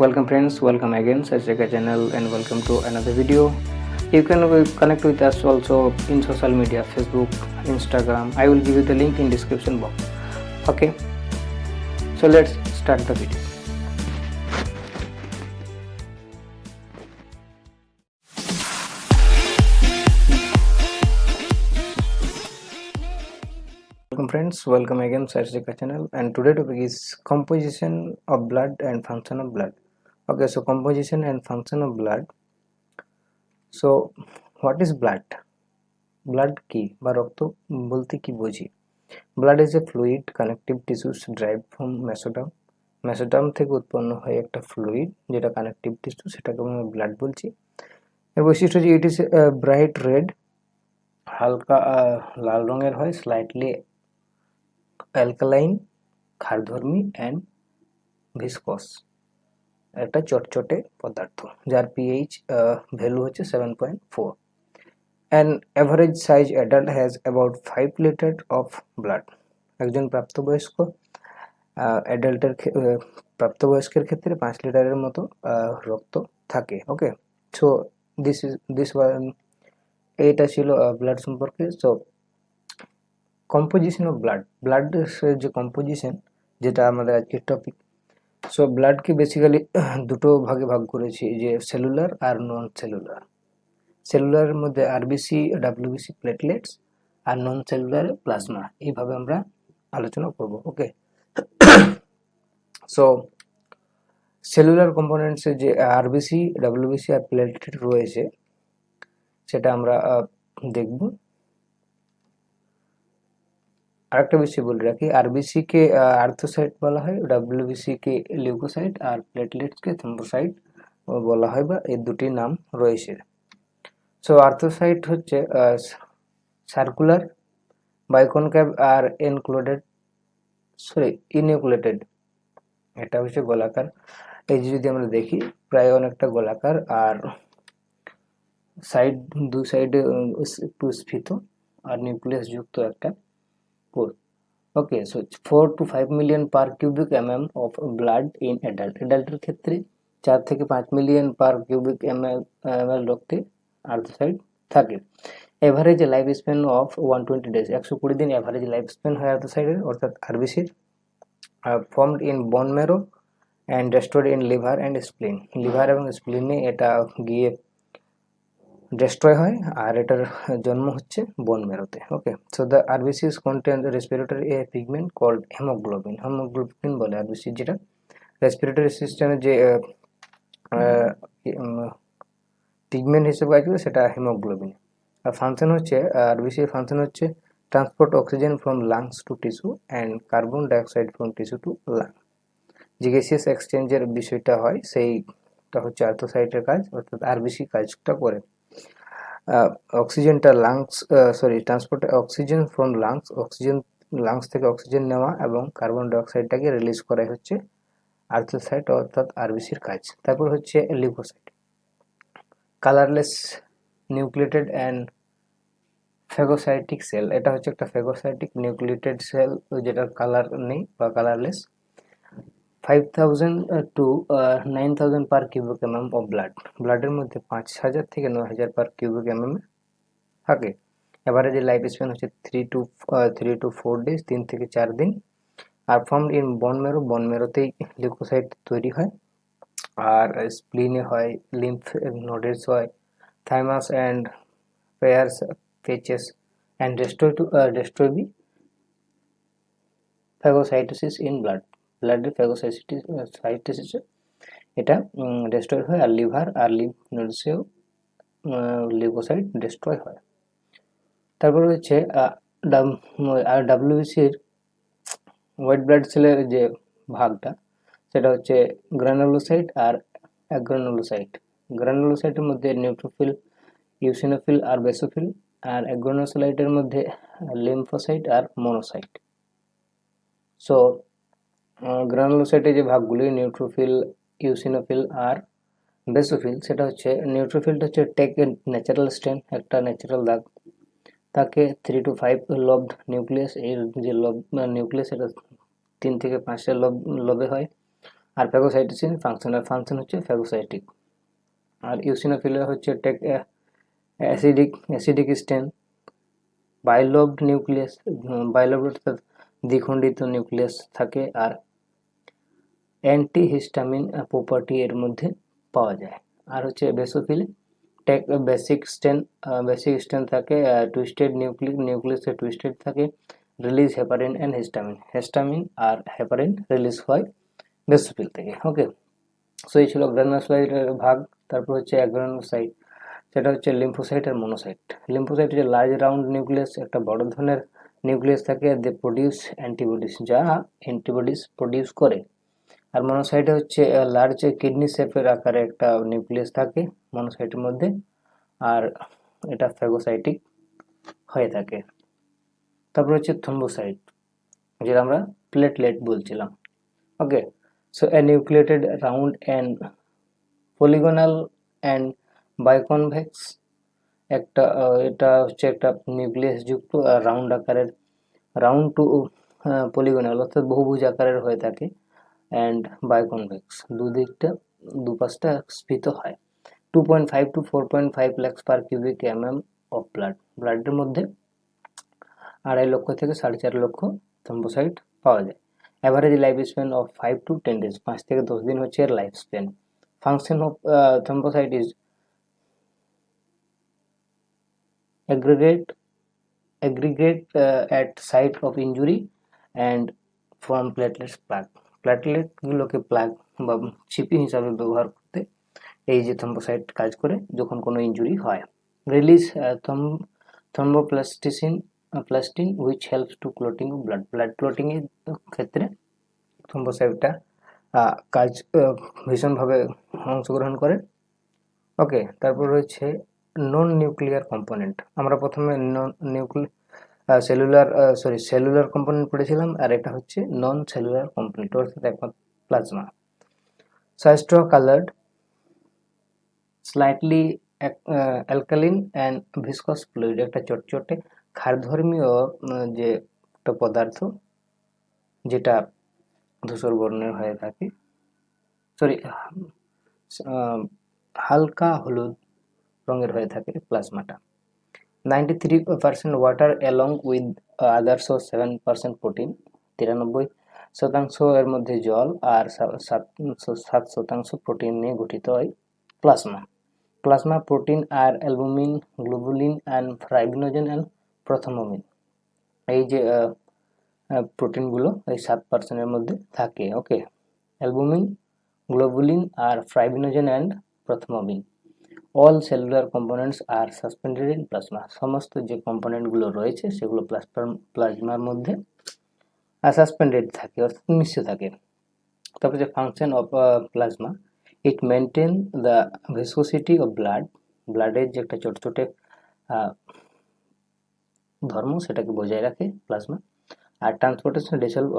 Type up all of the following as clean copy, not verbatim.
Welcome friends, welcome again Sachika channel and welcome to another video. You can connect with us also in social media, Facebook, Instagram. I will give you the link in description box. Okay, so let's start the video. Welcome friends, welcome again Sachika channel, and today topic is composition of blood and function of blood. Okay, so composition and function of blood. So what is blood? Blood কি বা রক্ত বলতে কি বুঝি? Blood is a fluid connective tissues derived from mesoderm. Mesoderm থেকে উৎপন্ন হয় একটা ফ্লুইড যেটা কানেকটিভ টিস্যু, সেটাকে আমরা ব্লাড বলছি। এর বৈশিষ্ট্য যে ইট ইজ ব্রাইট রেড, হালকা লাল রঙের হয়, স্লাইটলি অ্যালকালাইন, ক্ষারধর্মী অ্যান্ড ভিসকস, একটা চটচটে পদার্থ যার পিএইচ ভ্যালু হচ্ছে 7.4। An average size adult has about 5 liters of blood. একজন প্রাপ্তবয়স্কের ক্ষেত্রে 5 লিটারের মতো রক্ত থাকে। ওকে, সো দিস এটা ছিল ব্লাড সম্পর্কে। সো কম্পোজিশন অফ ব্লাড যে কম্পোজিশন, যেটা আমাদের আজকের টপিক। সো ব্লাডকে বেসিক্যালি দুটো ভাগে ভাগ করেছি, যে সেলুলার আর নন সেলুলার। সেলুলারের মধ্যে আরবিসি, ডাব্লিউবিসি, প্লেটলেটস, আর নন সেলুলার প্লাজমা, এইভাবে আমরা আলোচনা করব। ওকে, সো সেলুলার কম্পোনেন্টসে যে আরবিসি, ডাব্লিউবিসি আর প্লেটলেট রয়েছে সেটা আমরা দেখব। আরেকটা বিষয় বলে রাখি, আরবিসি কে আর্থোসাইট বলা হয়, ডাব্লিউবিসি কে লিউকোসাইট, আর প্লেটলেটস কে থ্রম্বোসাইট বলা হয়, বা এই দুটি নাম রয়েছে। সো আর্থোসাইট হচ্ছে সার্কুলার, বাইকনকেভ আর ইনক্লুডেড। এটা হচ্ছে গোলাকার। এই যে যদি আমরা দেখি, প্রায় অনেকটা গোলাকার, আর দুই সাইডে একটু স্ফীত, আর নিউক্লিয়াস যুক্ত একটা core. Okay, so 4 to 5 million per cubic mm of blood in অ্যাডাল্টের ক্ষেত্রে 4 থেকে 5 মিলিয়ন পার কিউবিক এমএল রক্তে আর্থোসাইট থাকে। Average life span of 120 days, 120 দিন এভারেজ লাইফ স্প্যান হয় আর্থোসাইটের, অর্থাৎ আরবিসির। Formed in bone marrow and destroyed in liver and spleen. Liver এবং স্প্লিনে এটা গিয়ে ডেস্ট্রয় হয়, আর এটার জন্ম হচ্ছে বোন ম্যারোতে। Okay, so the RBCs contain respiratory a pigment called haemoglobin. Haemoglobin বলে আরবিসি, যেটা রেসপিরেটরি সিস্টেমে যে পিগমেন্ট হিসেবে কাজ করে, সেটা হিমোগ্লোবিন। আর ফাংশন হচ্ছে, আরবিসি ফাংশন হচ্ছে transport oxygen from lungs to tissue and carbon dioxide from tissue to lung. যে গ্যাসিয়াস এক্সচেঞ্জের বিষয়টা হয়, সেইটা হচ্ছে আর্থোসাইটের কাজ, অর্থাৎ আরবিসি কাজটা করে। অক্সিজেনটা ট্রান্সপোর্ট অক্সিজেন ফ্রম লাংস থেকে অক্সিজেন নেওয়া এবং কার্বন ডাইঅক্সাইডটাকে রিলিজ করাই হচ্ছে আর্থোসাইট অর্থাৎ আরবিসির কাজ। তারপর হচ্ছে leucocyte, colourless nucleated and phagocytic cell. এটা হচ্ছে একটা ফ্যাগোসাইটিক নিউক্লিয়েটেড সেল, যেটার কালার নেই বা colourless. 5000 to 9000 per cubic mm of ব্লাডের মধ্যে 5000 থেকে 9000 পার কিউবিক এমএম থাকে। এভারেজ লাইফ স্প্যান হচ্ছে 3 to 4 ডেজ, 3 থেকে 4 দিন। আর ফর্মড ইন বোন ম্যারোতেই লিউকোসাইট তৈরি হয়, আর স্প্লিনে হয়, লিম্ফ নোডেস হয়, thymus and Peyer's patches and destroy phagocytosis in ব্লাডের ফ্যাগোসাইটোসিস এটা ডেস্ট্রয় হয়, আর লিভার আর লিম্ফ নোডসেও লিউকোসাইট ডেস্ট্রয় হয়। তারপর হচ্ছে ডাব্লিউবিসির হোয়াইট ব্লাড সেলের যে ভাগটা, সেটা হচ্ছে গ্রানুলোসাইট আর অ্যাগ্রানুলোসাইট। গ্রানুলোসাইটের মধ্যে নিউট্রোফিল, ইউসিনোফিল আর বেসোফিল, আর অ্যাগ্রানুলোসাইটের মধ্যে লিম্ফোসাইট আর মোনোসাইট। সো গ্রানুলোসাইটের যে ভাগগুলি, নিউট্রোফিল, ইউসিনোফিল আর বেসোফিল, সেটা হচ্ছে নিউট্রোফিলটা হচ্ছে টেক ন্যাচারাল স্টেন, একটা ন্যাচারাল দাগ, তাকে 3 to 5 লবড নিউক্লিয়াস, এর যে নিউক্লিয়াস এটা 3 থেকে 5টা লবে হয়। আর ফ্যাগোসাইটোসিন ফাংশন হচ্ছে ফ্যাগোসাইটিক। আর ইউসিনোফিলিয়া হচ্ছে অ্যাসিডিক স্টেন, বাইলবড নিউক্লিয়াস, বাইলবড অর্থাৎ দ্বিখণ্ডিত নিউক্লিয়াস থাকে, আর অ্যান্টিহিস্টামিন প্রপার্টি এর মধ্যে পাওয়া যায়। আর হচ্ছে বেসোফিল বেসিক স্টেন থাকে, টুইস্টেড নিউক্লিয়াসে টুইস্টেড থাকে, রিলিজ হেপারিন অ্যান্ড হিস্টামিন আর হেপারিন রিলিজ হয় বেসোফিল থেকে। ওকে, সো এই ছিল গ্রানুলোসাইটের ভাগ। তারপর হচ্ছে অ্যাগ্রানুলোসাইট, সেটা হচ্ছে লিম্ফোসাইট আর মনোসাইট। লিম্ফোসাইট হচ্ছে লার্জ রাউন্ড নিউক্লিয়াস, একটা বড় ধরনের নিউক্লিয়াস থাকে, দে প্রডিউস অ্যান্টিবডিস, যা অ্যান্টিবডিস প্রডিউস করে। আর মনোসাইটে হচ্ছে লার্জ কিডনি শেপের আকারে একটা নিউক্লিয়াস থাকে মনোসাইটের মধ্যে, আর এটা ফ্যাগোসাইটিক হয়ে থাকে। তারপর হচ্ছে থ্রম্বোসাইট, যেটা আমরা প্লেটলেট বলছিলাম। Okay, so anucleated round and polygonal and biconvex, এটা হচ্ছে একটা নিউক্লিয়াস যুক্ত রাউন্ড আকারের, রাউন্ড টু পলিগোনাল অর্থাৎ বহুভুজ আকারের হয়ে থাকে, অ্যান্ড বাইকনভেক্স, দুপাশটা স্ফীত হয়। 2.5 to 4.5 lakhs per cubic mm of ব্লাডের মধ্যে 2.5 লক্ষ থেকে 4.5 লক্ষ থ্রম্বোসাইট পাওয়া যায়। Average life span of 5 to 10 days, 5 থেকে 10 দিন হচ্ছে এর life span. Function of thrombocyte is aggregate at site of injury and from platelets plug, platelet গুলোকে প্লাগ বা ছিপি হিসাবে ব্যবহার করতে এই যে থ্রম্বোসাইট কাজ করে যখন কোনো ইনজুরি হয়। Release thromboplastin which helps to clotting of blood clotting এর ক্ষেত্রে থ্রম্বোসাইটটা কাজ ভীষণভাবে অংশগ্রহণ করে। ওকে, তারপর রয়েছে নন নিউক্লিয়ার কম্পোনেন্ট। আমরা প্রথমে সেলুলার কম্পোনেন্ট পড়েছিলাম, আর এটা হচ্ছে নন সেলুলার কম্পোনেন্ট অর্থাৎ একমাত্র প্লাজমা। সাইস্ট্রো coloured, slightly alkaline and viscous fluid, একটা চটচটে ক্ষারধর্মীয় যে একটা পদার্থ যেটা ধূসর বর্ণের হয়ে থাকে, হালকা হলুদ রঙের হয়ে থাকে প্লাজমাটা। 93% water along with others 7% protein, 93% এর মধ্যে জল আর 7% প্রোটিন নিয়ে গঠিত হয় plasma. Plasma protein are albumin, globulin and fibrinogen and prothrombin, এই যে প্রোটিনগুলো এই 7% এর মধ্যে থাকে। ওকে, অ্যালবুমিন, গ্লোবুলিন আর fibrinogen and prothrombin. All cellular components are suspended in plasma, সমস্ত যে কম্পোনেন্টগুলো রয়েছে সেগুলো প্লাজমার মধ্যে সাসপেন্ডেড থাকে অর্থাৎ মিশ্র থাকে। তারপর যে function of plasma, it maintain the viscosity of ব্লাডের যে একটা চটচটে ধর্ম সেটাকে বজায় রাখে প্লাজমা। আর ট্রান্সপোর্টেশন ডিসলভ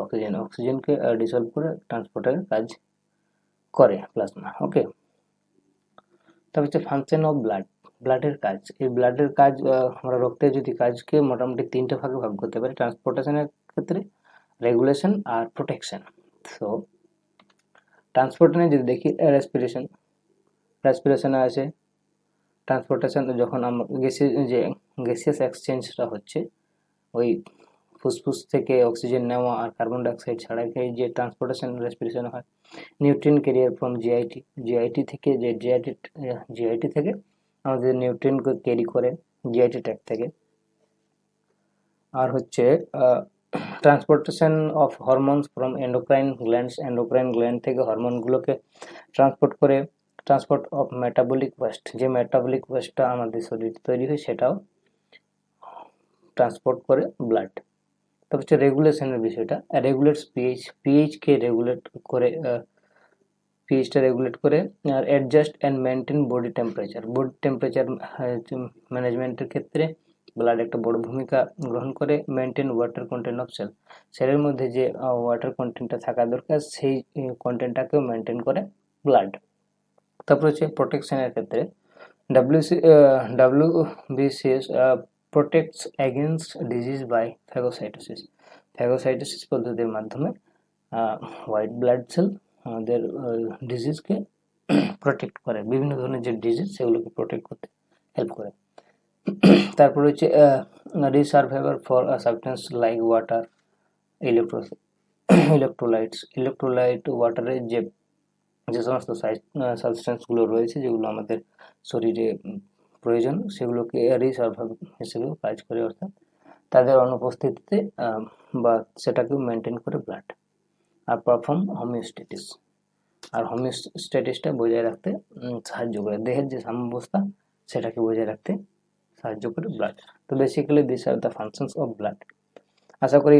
অক্সিজেনকে ডিসলভ করে ট্রান্সপোর্টের কাজ করে প্লাজমা। ওকে, তারপর হচ্ছে ফাংশন অফ ব্লাডের কাজ। এই ব্লাডের কাজ আমরা রক্তের যদি কাজকে মোটামুটি 3টে ভাগে ভাগ করতে পারি, ট্রান্সপোর্টেশনের ক্ষেত্রে, রেগুলেশন আর প্রোটেকশন। সো ট্রান্সপোর্টেশনে যদি দেখি রেসপিরেশনে আছে ট্রান্সপোর্টেশন, যখন আমরা গ্যাসিয়াস এক্সচেঞ্জটা হচ্ছে ওই ফুসফুস থেকে অক্সিজেন নেওয়া আর কার্বন ডাইঅক্সাইড ছাড়াই যে ট্রান্সপোর্টেশন রেসপিরেশন হয়। নিউট্রিন ক্যারিয়ার ফ্রম জিআইটি থেকে, যে জিআইটি থেকে আমাদের নিউট্রিন ক্যারি করে জিআইটি ট্র্যাক থেকে। আর হচ্ছে transportation of hormones from endocrine gland থেকে হরমোনগুলোকে ট্রান্সপোর্ট অফ মেটাবলিক ওয়েস্ট, যে মেটাবলিক ওয়েস্টটা আমাদের শরীরে তৈরি হয় সেটাও ট্রান্সপোর্ট করে ব্লাড। তারপর হচ্ছে রেগুলেশনের বিষয়টা, রেগুলেটস পিএইচকে রেগুলেট করে, পিএইচটা রেগুলেট করে, আর adjust and maintain body temperature ম্যানেজমেন্টের ক্ষেত্রে ব্লাড একটা বড় ভূমিকা গ্রহণ করে। মেনটেন ওয়াটার কন্টেন্ট অফ সেলের মধ্যে যে ওয়াটার কন্টেন্টটা থাকা দরকার সেই কন্টেন্টটাকেও মেনটেন করে ব্লাড। তারপর হচ্ছে প্রোটেকশনের ক্ষেত্রে WBCS protects against disease by phagocytosis পদ্ধতির মাধ্যমে হোয়াইট ব্লাড সেল আমাদের ডিজিজকে প্রোটেক্ট করে, বিভিন্ন ধরনের যে ডিজিজ সেগুলোকে প্রোটেক্ট করতে হেল্প করে। তারপর হচ্ছে reservoir for substance like water, electrolyte ওয়াটারের যে সমস্ত সাবস্টেন্সগুলো রয়েছে যেগুলো আমাদের শরীরে প্রয়োজন, সেগুলোকে রিসার্ভাইভ হিসেবে কাজ করে, অর্থাৎ তাদের অনুপস্থিতিতে বা সেটাকেও মেনটেন করে ব্লাড। আর পারফর্ম হোমিওস্ট্যাটিস, আর হোমিওস্ট্যাটিসটা বজায় রাখতে সাহায্য করে, দেহের যে সাম্যাবস্থা সেটাকে বজায় রাখতে সাহায্য করে ব্লাড। তো basically this are the functions of blood. আশা করি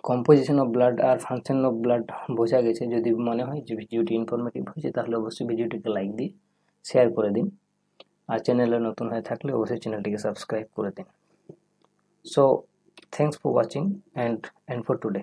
কম্পোজিশন অফ ব্লাড আর ফাংশন অফ ব্লাড বোঝা গেছে। যদি মনে হয় যে ভিডিওটি ইনফরমেটিভ হয়েছে তাহলে অবশ্যই ভিডিওটিকে লাইক দিয়ে শেয়ার করে দিন, আর চ্যানেলে নতুন হয়ে থাকলে অবশ্যই চ্যানেলটিকে সাবস্ক্রাইব করে দিন। So thanks for watching and for today.